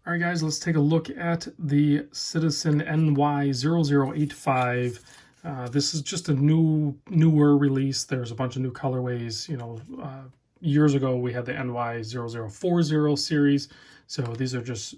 All right, guys, let's take a look at the Citizen ny0085. This is just a newer release. There's a bunch of new colorways. Years ago we had the ny0040 series, so these are just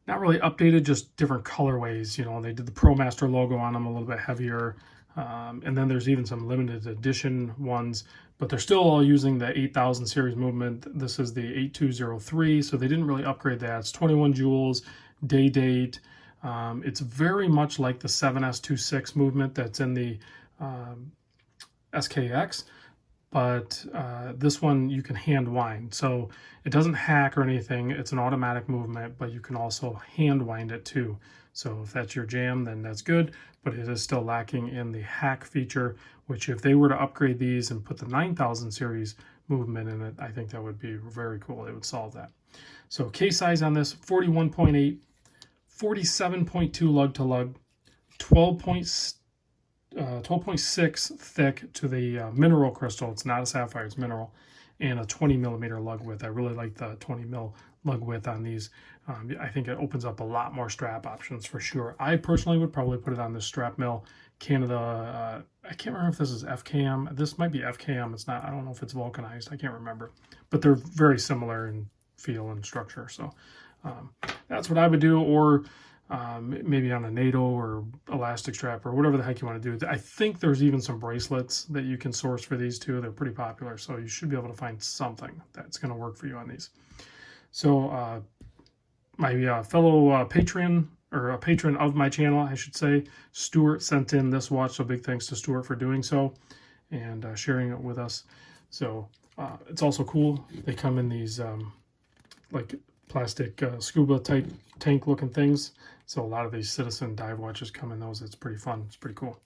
not really updated, just different colorways. They did the ProMaster logo on them, a little bit heavier. And then there's even some limited edition ones, but they're still all using the 8000 series movement. This is the 8203, so they didn't really upgrade that. It's 21 joules, day date. It's very much like the 7S26 movement that's in the SKX, but this one you can hand wind. So it doesn't hack or anything. It's an automatic movement, but you can also hand wind it too. So if that's your jam, then that's good, but it is still lacking in the hack feature, which if they were to upgrade these and put the 9000 series movement in it, I think that would be very cool. It would solve that. So case size on this, 41.8, 47.2 lug to lug, 12.6 thick to the mineral crystal. It's not a sapphire, it's mineral, and a 20 millimeter lug width. I really like the 20 mil lug width on these. I think it opens up a lot more strap options for sure. I personally would probably put it on this strap mill Canada. I can't remember if this is FKM. This might be FKM. It's not. I don't know if it's vulcanized. I can't remember, but they're very similar in feel and structure. So that's what I would do, or maybe on a NATO or elastic strap or whatever the heck you want to do. I think there's even some bracelets that you can source for these too. They're pretty popular, so you should be able to find something that's going to work for you on these. So my fellow patron, or a patron of my channel, I should say, Stewart, sent in this watch, so big thanks to Stewart for doing so and sharing it with us. So it's also cool. They come in these like plastic scuba type tank looking things. So a lot of these Citizen dive watches come in those. It's pretty fun. It's pretty cool.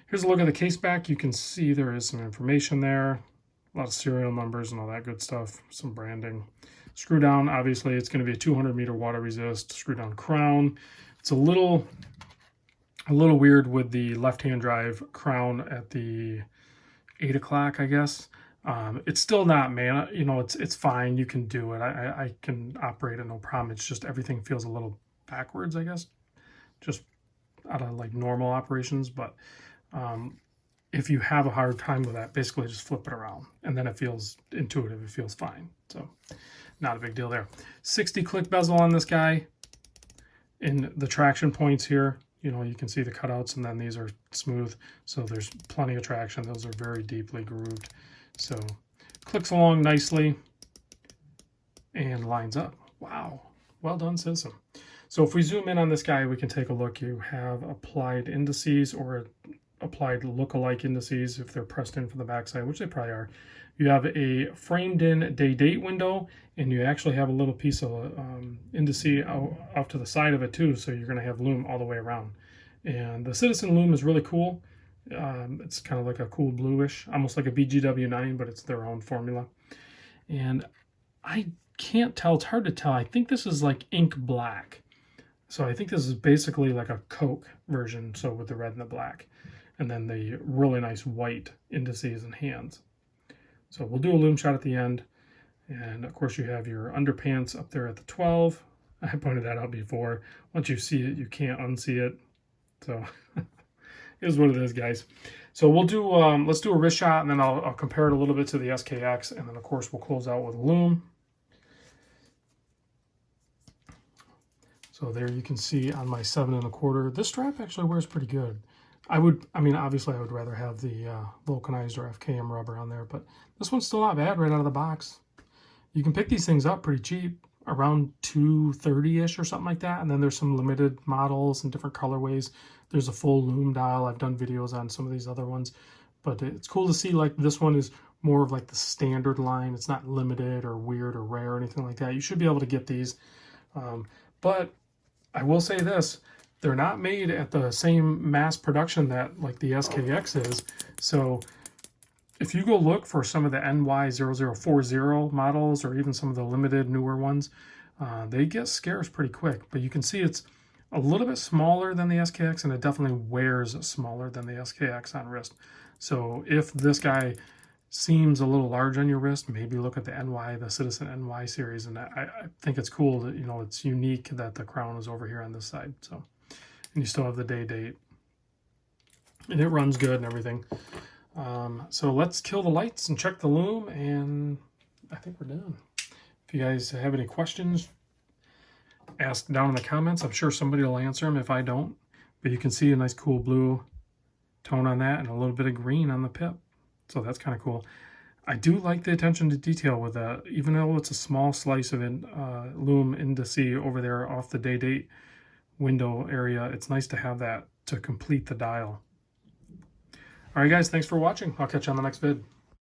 Here's a look at the case back. You can see there is some information there, a lot of serial numbers and all that good stuff, some branding. Screw down, obviously it's going to be a 200 meter water resist screw down crown. It's a little weird with the left hand drive crown at the 8 o'clock, I guess. It's still not, man, it's fine. You can do it. I can operate it, no problem. It's just everything feels a little backwards, I guess, just out of like normal operations. But if you have a hard time with that, basically just flip it around and then it feels intuitive. It feels fine. So not a big deal there. 60 click bezel on this guy. In the traction points here, you can see the cutouts, and then these are smooth. So there's plenty of traction. Those are very deeply grooved. So clicks along nicely and lines up. Wow. Well done, Citizen. So if we zoom in on this guy, we can take a look. You have applied indices or applied look-alike indices if they're pressed in from the backside, which they probably are. You have a framed in day date window, and you actually have a little piece of indice off to the side of it too, so you're going to have lume all the way around. And the Citizen lume is really cool. It's kind of like a cool bluish, almost like a BGW9, but it's their own formula. And I can't tell, it's hard to tell. I think this is like ink black. So I think this is basically like a Coke version, so with the red and the black. And then the really nice white indices and hands. So we'll do a lume shot at the end. And of course you have your underpants up there at the 12. I pointed that out before. Once you see it, you can't unsee it. So it is what it is, guys. So we'll do, let's do a wrist shot, and then I'll compare it a little bit to the SKX. And then of course we'll close out with a lume. So there you can see on my 7 1/4, this strap actually wears pretty good. Obviously I would rather have the vulcanized or FKM rubber on there, but this one's still not bad right out of the box. You can pick these things up pretty cheap, around $230-ish or something like that. And then there's some limited models and different colorways. There's a full lume dial. I've done videos on some of these other ones, but it's cool to see like this one is more of like the standard line. It's not limited or weird or rare or anything like that. You should be able to get these. But I will say this, they're not made at the same mass production that like the SKX is. So if you go look for some of the ny0040 models or even some of the limited newer ones, they get scarce pretty quick. But you can see it's a little bit smaller than the SKX, and it definitely wears smaller than the SKX on wrist. So if this guy seems a little large on your wrist, maybe look at the NY, the Citizen NY series, and I think it's cool that, you know, it's unique that the crown is over here on this side. So, and you still have the day date, and it runs good and everything. So let's kill the lights and check the loom, and I think we're done. If you guys have any questions, ask down in the comments. I'm sure somebody will answer them if I don't. But you can see a nice cool blue tone on that and a little bit of green on the pip. So that's kind of cool. I do like the attention to detail with that, even though it's a small slice of loom indice over there off the day date window area. It's nice to have that to complete the dial. All right, guys, thanks for watching. I'll catch you on the next vid.